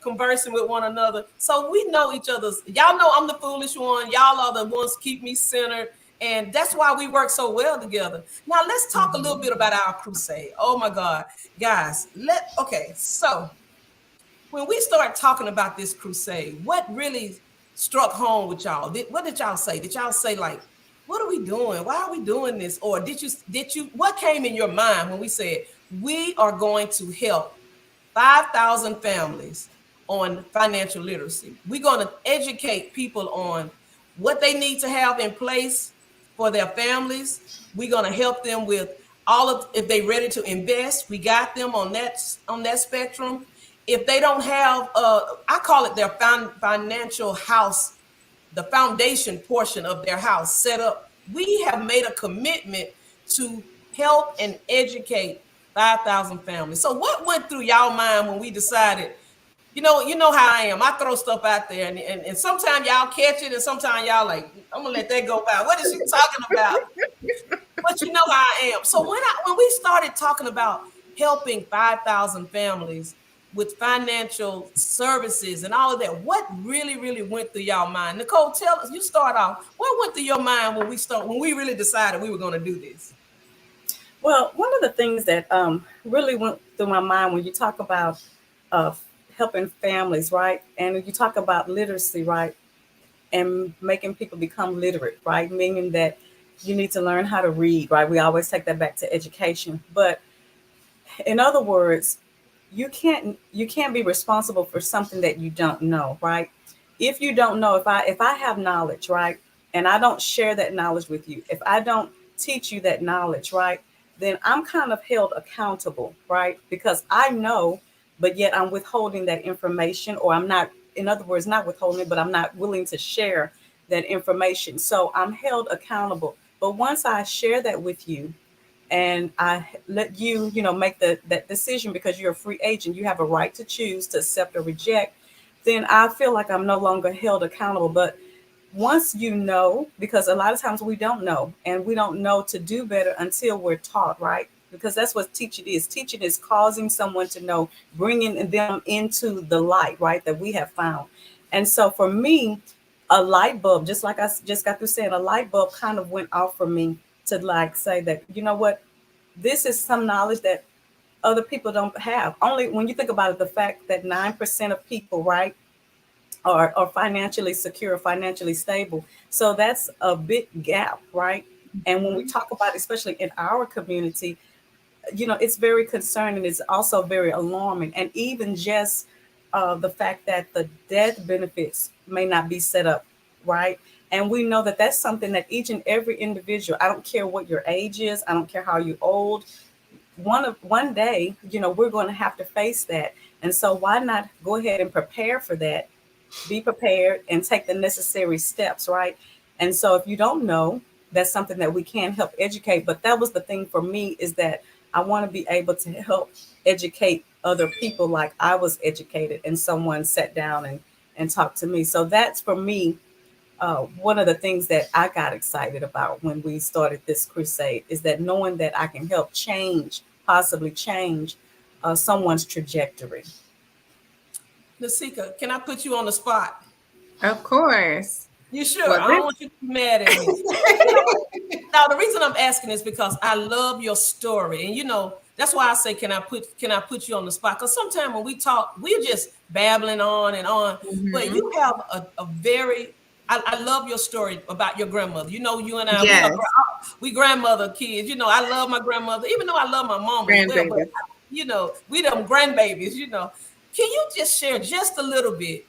Speaker 1: conversing with one another. So we know each other's. Y'all know I'm the foolish one. Y'all are the ones keep me centered. And that's why we work so well together. Now let's talk a little bit about our crusade. Oh my God, guys. Okay. So when we start talking about this crusade, what really struck home with y'all? What did y'all say? Did y'all say like, "What are we doing? Why are we doing this?" Or did you? What came in your mind when we said we are going to help 5,000 families on financial literacy? We're going to educate people on what they need to have in place for their families. We're going to help them with all of if they're ready to invest. We got them on that spectrum. If they don't have, I call it their financial house, the foundation portion of their house set up. We have made a commitment to help and educate 5,000 families. So what went through y'all mind when we decided, you know how I am. I throw stuff out there and sometimes y'all catch it and sometimes y'all like, I'm gonna let that go by. What is she talking about? But you know how I am. So when we started talking about helping 5,000 families with financial services and all of that, what really, really went through y'all mind? Nicole, tell us, you start off. What went through your mind when we really decided we were going to do this?
Speaker 4: Well, one of the things that really went through my mind when you talk about uh, helping families, right? And you talk about literacy, right? And making people become literate, right? Meaning that you need to learn how to read, right? We always take that back to education. But in other words, you can't be responsible for something that you don't know, right? If you don't know, if I have knowledge, right, and I don't share that knowledge with you, if I don't teach you that knowledge, right, then I'm kind of held accountable, right? Because I know, but yet I'm withholding that information, or I'm not, in other words, not withholding it, but I'm not willing to share that information. So I'm held accountable. But once I share that with you, and I let you, make that decision, because you're a free agent, you have a right to choose to accept or reject, then I feel like I'm no longer held accountable. But once you know, because a lot of times we don't know, and we don't know to do better until we're taught, right? Because that's what teaching is. Teaching is causing someone to know, bringing them into the light, right, that we have found. And so for me, a light bulb, just like I just got through saying, a light bulb kind of went off for me to like say that, you know what, this is some knowledge that other people don't have. Only when you think about it, the fact that 9% of people, right, are financially secure, financially stable. So that's a big gap, right? And when we talk about, especially in our community, it's very concerning. It's also very alarming. And even just the fact that the death benefits may not be set up, right? And we know that that's something that each and every individual, I don't care what your age is, I don't care how you old, one day, we're going to have to face that. And so why not go ahead and prepare for that? Be prepared and take the necessary steps, right? And so if you don't know, that's something that we can help educate. But that was the thing for me, is that I want to be able to help educate other people like I was educated, and someone sat down and talked to me. So that's for me, one of the things that I got excited about when we started this crusade, is that knowing that I can help possibly change someone's trajectory.
Speaker 1: Nasika, can I put you on the spot?
Speaker 2: Of course.
Speaker 1: You sure?
Speaker 2: Well,
Speaker 1: I don't want you to be mad at me. Now, the reason I'm asking is because I love your story, and that's why I say, can I put you on the spot? Because sometimes when we talk, we're just babbling on and on. But you have a very, I love your story about your grandmother. You and I,
Speaker 2: Yes.
Speaker 1: we grandmother kids. I love my grandmother, even though I love my mom as well. But we them grandbabies. Can you just share just a little bit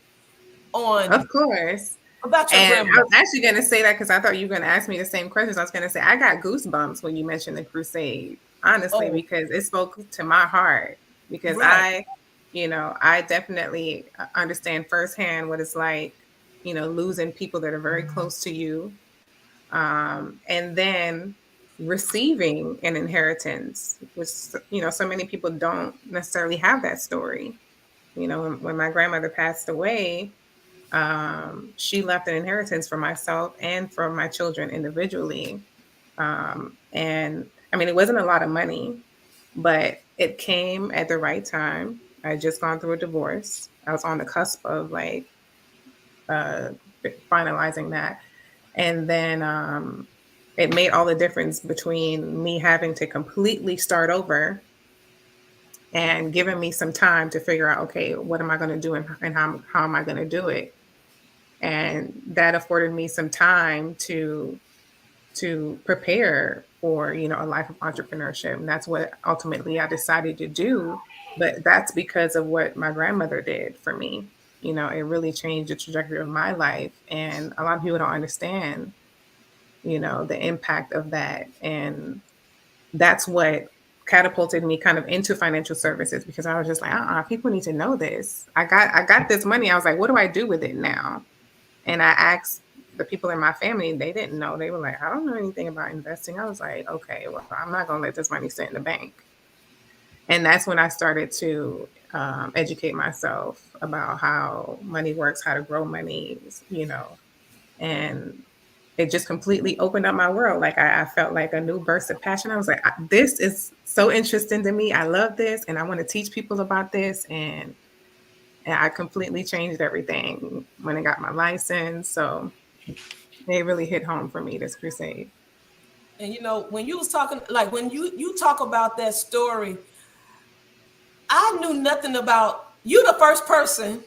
Speaker 1: on?
Speaker 2: Of course.
Speaker 1: About your
Speaker 2: And
Speaker 1: grandmother.
Speaker 2: I was actually going to say that because I thought you were going to ask me the same questions. I was going to say, I got goosebumps when you mentioned the crusade, honestly, because it spoke to my heart. Because right. I definitely understand firsthand what it's like, losing people that are very close to you. And then receiving an inheritance, which, so many people don't necessarily have that story. When my grandmother passed away, she left an inheritance for myself and for my children individually. And I mean, it wasn't a lot of money, but it came at the right time. I had just gone through a divorce. I was on the cusp of finalizing that. And then it made all the difference between me having to completely start over and giving me some time to figure out, okay, what am I going to do and how am I going to do it? And that afforded me some time to prepare for, a life of entrepreneurship. And that's what ultimately I decided to do. But that's because of what my grandmother did for me. It really changed the trajectory of my life. And a lot of people don't understand, the impact of that. And that's what catapulted me kind of into financial services, because I was just like, people need to know this. I got this money. I was like, what do I do with it now? And I asked the people in my family, they didn't know. They were like, I don't know anything about investing. I was like, okay, well, I'm not going to let this money sit in the bank. And that's when I started to educate myself about how money works, how to grow money, and it just completely opened up my world. Like I felt like a new burst of passion. I was like, this is so interesting to me. I love this. And I want to teach people about this. And I completely changed everything when I got my license. So it really hit home for me, this crusade.
Speaker 1: And when you was talking, like when you talk about that story, I knew nothing about you the first person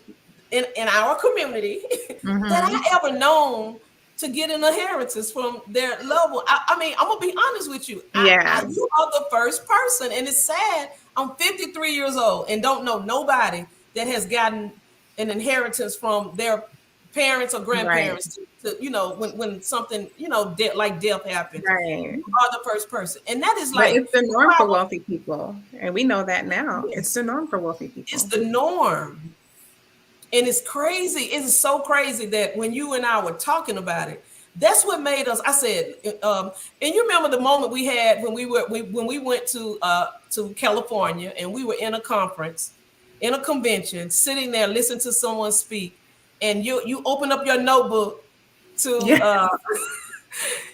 Speaker 1: in our community that I ever known to get an inheritance from their loved one. I mean, I'm gonna be honest with you.
Speaker 2: Yeah.
Speaker 1: You are the first person, and it's sad. I'm 53 years old and don't know nobody that has gotten an inheritance from their parents or grandparents to when something like death happens.
Speaker 2: Right.
Speaker 1: You are the first person, and that is
Speaker 2: But
Speaker 1: like
Speaker 2: it's the norm for wealthy people, and we know that now. It's the norm for wealthy people.
Speaker 1: it's the norm. And it's crazy. It's so crazy that when you and I were talking about it, that's what made us. I said, and you remember the moment we had when we went to California and we were in a conference, in a convention, sitting there listening to someone speak, and you open up your notebook to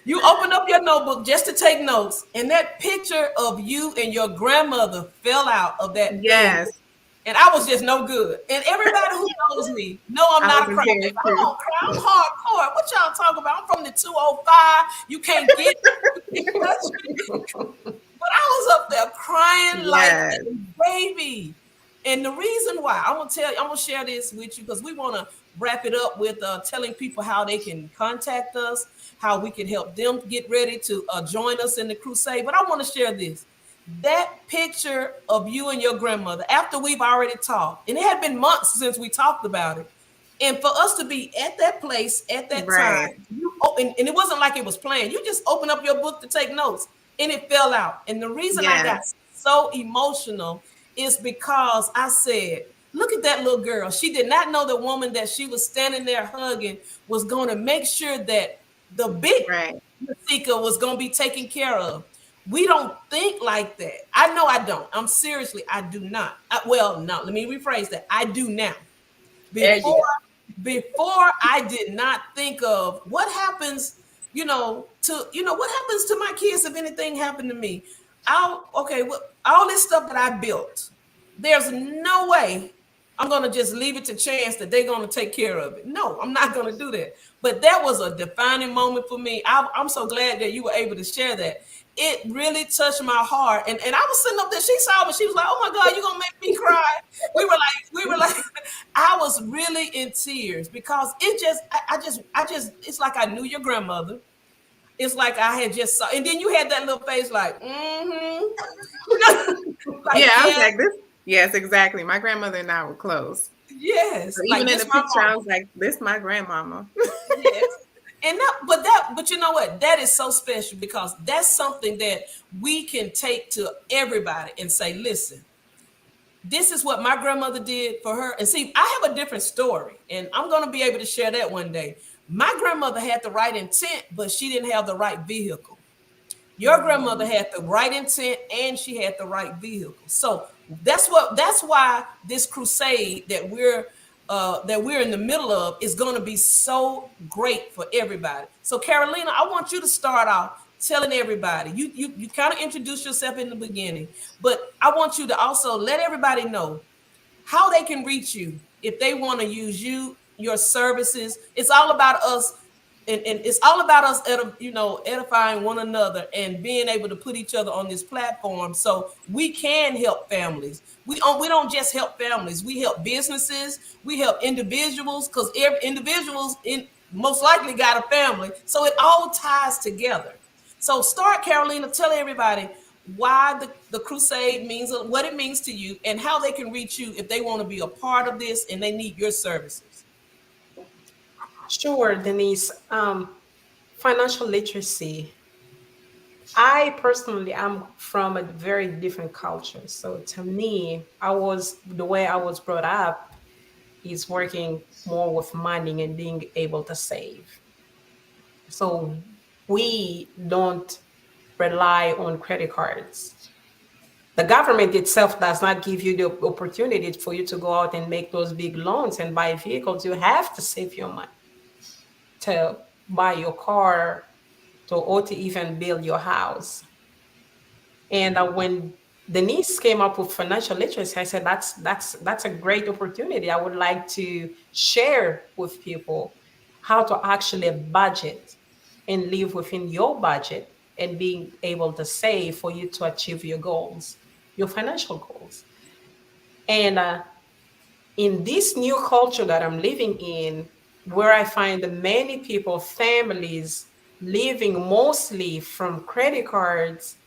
Speaker 1: you open up your notebook just to take notes, and that picture of you and your grandmother fell out of that.
Speaker 2: Yes.
Speaker 1: Thing. And I was just no good. And everybody who knows me know I'm not a crybaby. I don't cry. I'm hardcore. What y'all talking about? I'm from the 205. You can't get But I was up there crying like a baby. And the reason why, I'm gonna share this with you because we want to wrap it up with telling people how they can contact us, how we can help them get ready to join us in the crusade. But I want to share this. That picture of you and your grandmother, after we've already talked, and it had been months since we talked about it, and for us to be at that place at that time, and it wasn't like it was planned. You just open up your book to take notes, and it fell out. And the reason I got so emotional is because I said, look at that little girl. She did not know the woman that she was standing there hugging was going to make sure that the big seeker was going to be taken care of. We don't think like that. I know I don't. I do not. No, let me rephrase that. I do now. Before I did not think of what happens, what happens to my kids if anything happened to me. All this stuff that I built, there's no way I'm going to just leave it to chance that they're going to take care of it. No, I'm not going to do that. But that was a defining moment for me. I'm so glad that you were able to share that. It really touched my heart. And I was sitting up there, she saw me, she was like, oh my God, you're going to make me cry. We were like, I was really in tears because it's like I knew your grandmother. It's like I had just saw, and then you had that little face like,
Speaker 2: I was like this. Yes, exactly. My grandmother and I were close.
Speaker 1: Yes.
Speaker 2: So even in the picture, I was like, this my grandmama.
Speaker 1: Yes. And but you know what? That is so special because that's something that we can take to everybody and say, listen, this is what my grandmother did for her. And see, I have a different story, and I'm going to be able to share that one day. My grandmother had the right intent, but she didn't have the right vehicle. Your grandmother had the right intent and she had the right vehicle. So that's why this crusade that we're in the middle of is going to be so great for everybody. So Carolina, I want you to start off telling everybody. You kind of introduced yourself in the beginning, but I want you to also let everybody know how they can reach you if they want to use your services. It's all about us. And it's all about us, edifying one another and being able to put each other on this platform so we can help families. We don't just help families. We help businesses. We help individuals because individuals most likely got a family. So it all ties together. So start, Carolina, tell everybody why the crusade means, what it means to you, and how they can reach you if they want to be a part of this and they need your services.
Speaker 3: Sure, Denise. Financial literacy. I personally am from a very different culture. So to me, the way I was brought up is working more with money and being able to save. So we don't rely on credit cards. The government itself does not give you the opportunity for you to go out and make those big loans and buy vehicles. You have to save your money to buy your car, or to even build your house. And when Denise came up with financial literacy, I said, that's a great opportunity. I would like to share with people how to actually budget and live within your budget and being able to save for you to achieve your goals, your financial goals. And In this new culture that I'm living in, where I find many people, families living mostly from credit cards,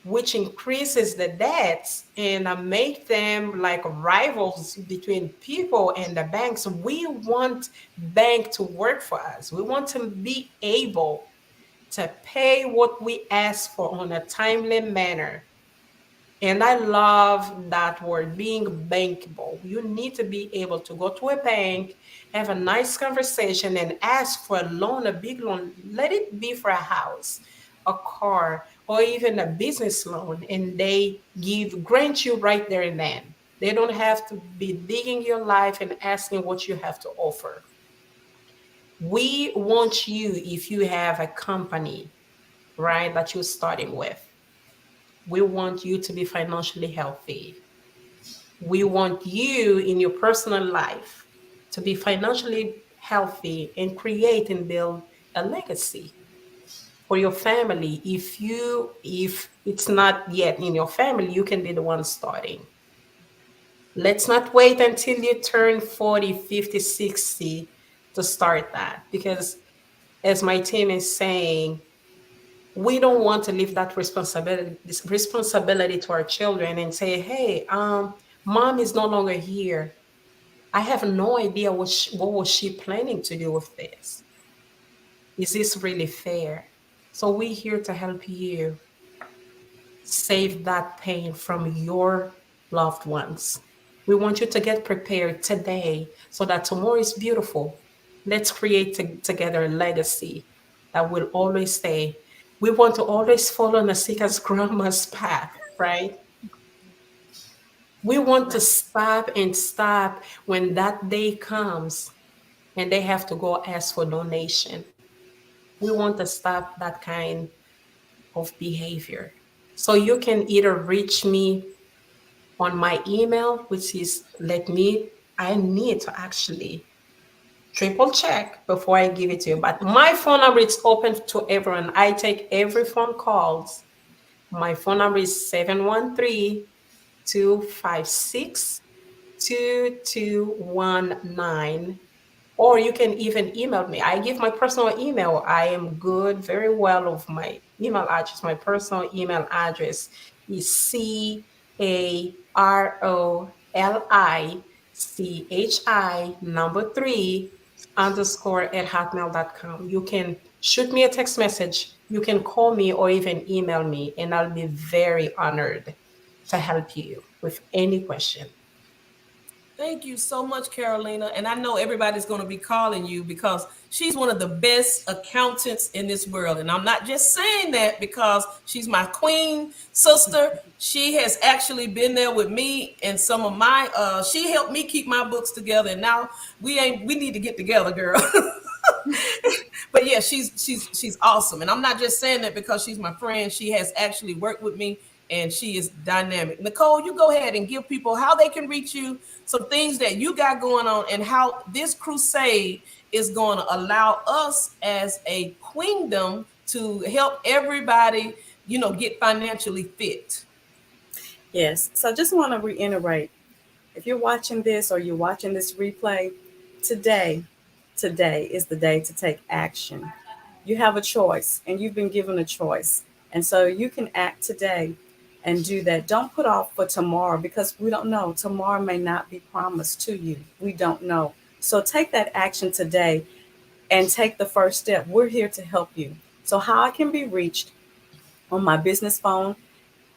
Speaker 3: which increases the debts and make them like rivals between people and the banks. We want bank to work for us. We want to be able to pay what we ask for on a timely manner. And I love that word, being bankable. You need to be able to go to a bank, have a nice conversation, and ask for a loan, a big loan. Let it be for a house, a car, or even a business loan, and they grant you right there and then. They don't have to be digging your life and asking what you have to offer. We want you, if you have a company, right, that you're starting with, we want you to be financially healthy. We want you in your personal life to be financially healthy and create and build a legacy for your family. If it's not yet in your family, you can be the one starting. Let's not wait until you turn 40, 50, 60 to start that, because as my team is saying, we don't want to leave that responsibility to our children and say, hey, mom is no longer here. I have no idea what was she planning to do with this. Is this really fair? So we're here to help you save that pain from your loved ones. We want you to get prepared today so that tomorrow is beautiful. Let's create together a legacy that will always stay. We want to always follow Nasika's grandma's path, right? We want to stop when that day comes and they have to go ask for donation. We want to stop that kind of behavior. So you can either reach me on my email, which is I need to actually triple check before I give it to you. But my phone number is open to everyone. I take every phone calls. My phone number is 713-256-2219. Or you can even email me. I give my personal email. I am good, very well of my email address. My personal email address is CAROLICHI 3 _ You can shoot me a text message. You can call me or even email me, and I'll be very honored to help you with any question.
Speaker 1: Thank you so much, Carolina. And I know everybody's going to be calling you because she's one of the best accountants in this world. And I'm not just saying that because she's my queen sister. She has actually been there with me and some of my, she helped me keep my books together. And now we need to get together, girl. But yeah, she's awesome. And I'm not just saying that because she's my friend. She has actually worked with me and she is dynamic. Nicole, you go ahead and give people how they can reach you, some things that you got going on, and how this crusade is going to allow us as a queendom to help everybody, get financially fit.
Speaker 4: Yes. So I just want to reiterate, if you're watching this or you're watching this replay, today is the day to take action. You have a choice and you've been given a choice. And so you can act today and do that. Don't put off for tomorrow because we don't know. Tomorrow may not be promised to you. We don't know. So take that action today and take the first step. We're here to help you. So how I can be reached on my business phone,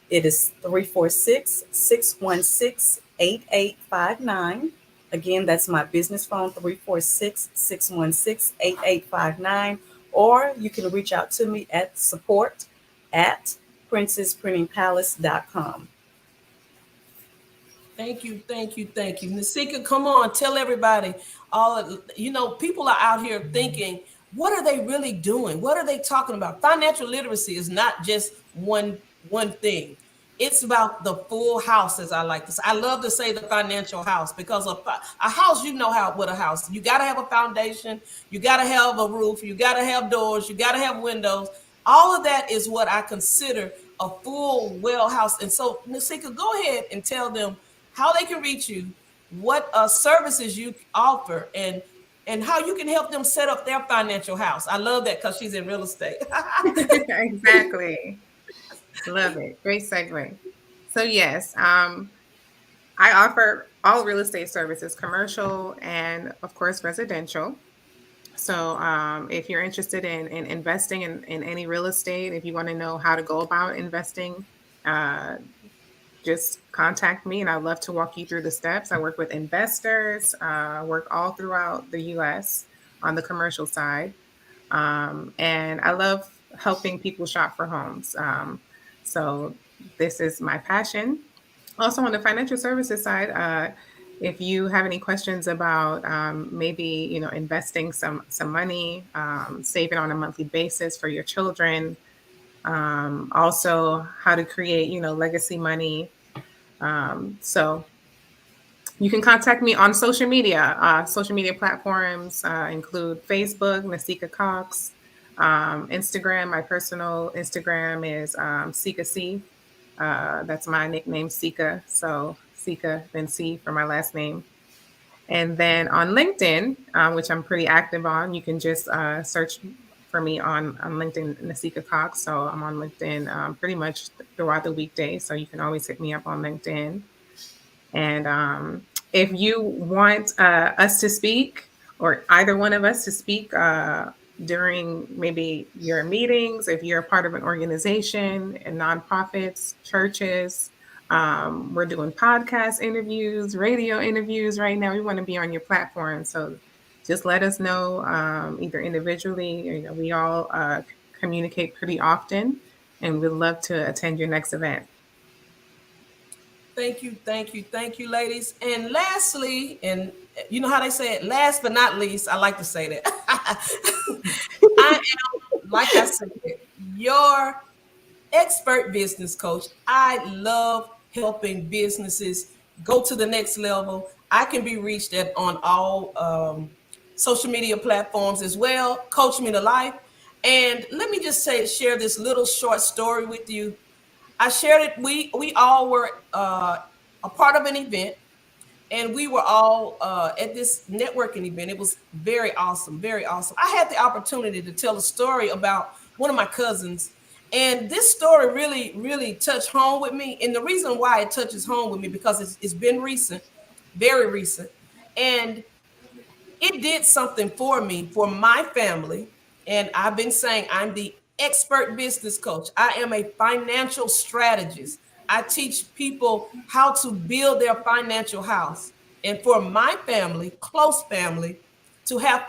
Speaker 4: it is 346-616-8859. Again, that's my business phone, 346-616-8859. Or you can reach out to me at support@princessprintingpalace.com.
Speaker 1: Thank you. Nasika, come on, tell everybody. People are out here thinking, what are they really doing? What are they talking about? Financial literacy is not just one thing. It's about the full house, as I like to say. I love to say the financial house because a house, what a house. You got to have a foundation. You got to have a roof. You got to have doors. You got to have windows. All of that is what I consider a full well house. And so, Nasika, go ahead and tell them how they can reach you what services you offer, and how you can help them set up their financial house. I love that because she's in real estate.
Speaker 2: Exactly. Love it. Great segue. So yes, I offer all real estate services, commercial and of course residential. So if you're interested in investing in any real estate, if you want to know how to go about investing, uh, just contact me and I'd love to walk you through the steps. I work with investors, work all throughout the US on the commercial side. And I love helping people shop for homes. So this is my passion. Also, on the financial services side, if you have any questions about maybe investing some money, saving on a monthly basis for your children, also how to create legacy money. So you can contact me on social media. Social media platforms include Facebook, Nasika Cox, Instagram. My personal Instagram is Sika C. That's my nickname, Sika. So Sika, then C for my last name. And then on LinkedIn, which I'm pretty active on, you can just search for me on LinkedIn, Nasika Cox. So I'm on LinkedIn pretty much throughout the weekday. So you can always hit me up on LinkedIn. And if you want us to speak, or either one of us to speak during maybe your meetings, if you're a part of an organization and nonprofits, churches, we're doing podcast interviews, radio interviews right now. We want to be on your platform. So just let us know either individually, we all communicate pretty often, and we'd love to attend your next event.
Speaker 1: Thank you, ladies. And lastly, and you know how they say it, last but not least, I like to say that. I am, like I said, your expert business coach. I love helping businesses go to the next level. I can be reached on all social media platforms as well. Coach Me to Life. And let me just share this little short story with you. I shared it. We all were a part of an event, and we were all at this networking event. It was very awesome, very awesome. I had the opportunity to tell a story about one of my cousins, and this story really, really touched home with me. And the reason why it touches home with me, because it's been recent, very recent, and it did something for me, for my family. And I've been saying I'm the expert business coach. I am a financial strategist. I teach people how to build their financial house. And for my family, close family, to have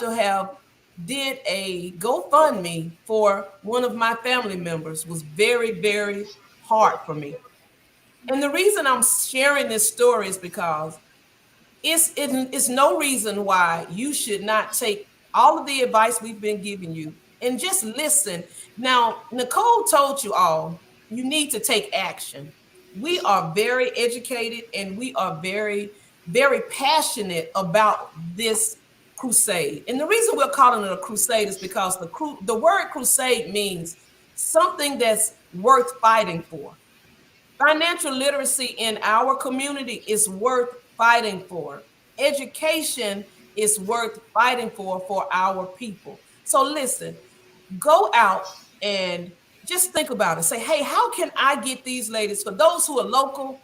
Speaker 1: did a GoFundMe for one of my family members was very, very hard for me. And the reason I'm sharing this story is because it's no reason why you should not take all of the advice we've been giving you and just listen. Now, Nicole told you all, you need to take action. We are very educated and we are very, very passionate about this crusade. And the reason we're calling it a crusade is because the word crusade means something that's worth fighting for. Financial literacy in our community is worth fighting for. Education is worth fighting for our people. So listen, go out and just think about it. Say, hey, how can I get these ladies? For those who are local,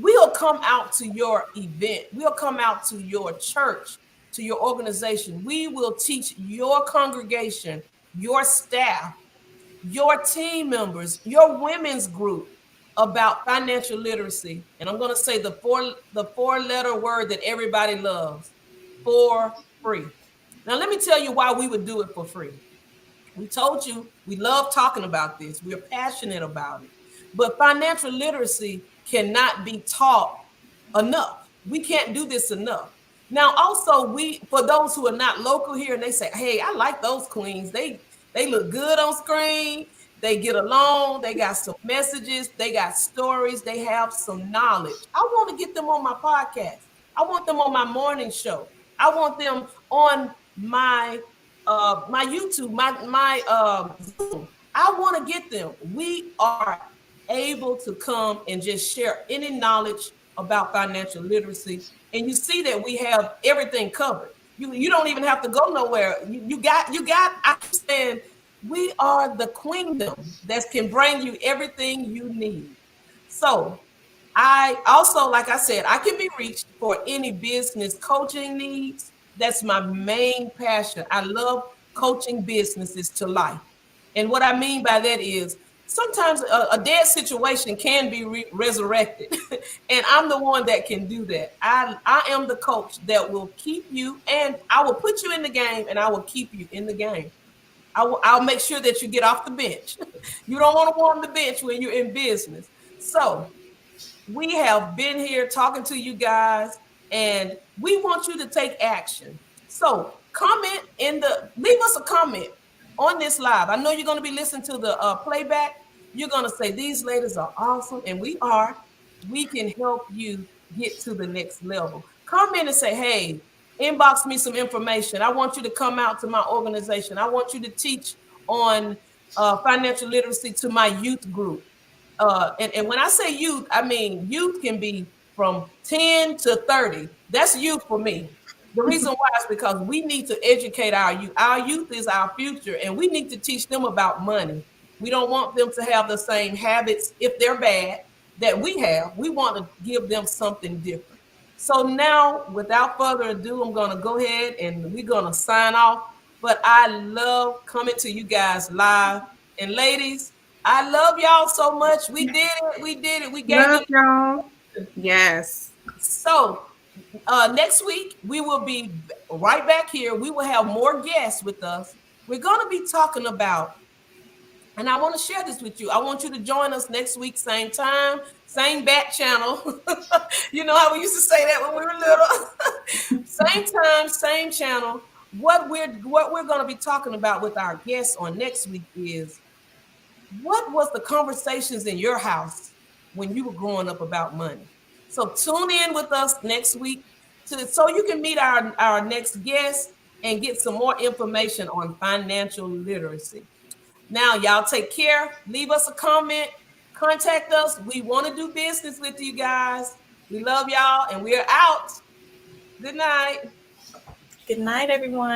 Speaker 1: we'll come out to your event. We'll come out to your church, to your organization. We will teach your congregation, your staff, your team members, your women's group about financial literacy. And I'm going to say the four-letter word that everybody loves, for free. Now, let me tell you why we would do it for free. We told you we love talking about this. We're passionate about it. But financial literacy cannot be taught enough. We can't do this enough. Now, also, for those who are not local here and they say, hey, I like those queens. They look good on screen. They get along. They got some messages. They got stories. They have some knowledge. I want to get them on my podcast. I want them on my morning show. I want them on my YouTube, my Zoom. I want to get them. We are able to come and just share any knowledge about financial literacy, and you see that we have everything covered. You don't even have to go nowhere. You got. I understand. We are the queendom that can bring you everything you need. So I also, like I said, I can be reached for any business coaching needs. That's my main passion. I love coaching businesses to life. And what I mean by that is sometimes a dead situation can be resurrected. And I'm the one that can do that. I am the coach that will keep you, and I will put you in the game, and I will keep you in the game. I'll make sure that you get off the bench. You don't want to warm the bench when you're in business. So we have been here talking to you guys, and we want you to take action. So leave us a comment on this live. I know you're going to be listening to the playback. You're going to say, these ladies are awesome, and we can help you get to the next level. Comment and say, hey, inbox me some information. I want you to come out to my organization. I want you to teach on financial literacy to my youth group. And when I say youth, I mean youth can be from 10 to 30. That's youth for me. The reason why is because we need to educate our youth. Our youth is our future, and we need to teach them about money. We don't want them to have the same habits, if they're bad, that we have. We want to give them something different. So now, without further ado, I'm going to go ahead and we're going to sign off. But I love coming to you guys live. And ladies, I love y'all so much. We did it. We did it. We gave
Speaker 2: Love y'all. Yes.
Speaker 1: So next week, we will be right back here. We will have more guests with us. We're going to be talking about, and I want to share this with you. I want you to join us next week, same time, same bat channel. You know how we used to say that when we were little. Same time, same channel. What we're going to be talking about with our guests on next week is, what was the conversations in your house when you were growing up about money? So tune in with us next week so you can meet our next guest and get some more information on financial literacy. Now, y'all take care. Leave us a comment. Contact us. We want to do business with you guys. We love y'all, and we're out. Good night.
Speaker 4: Good night, everyone.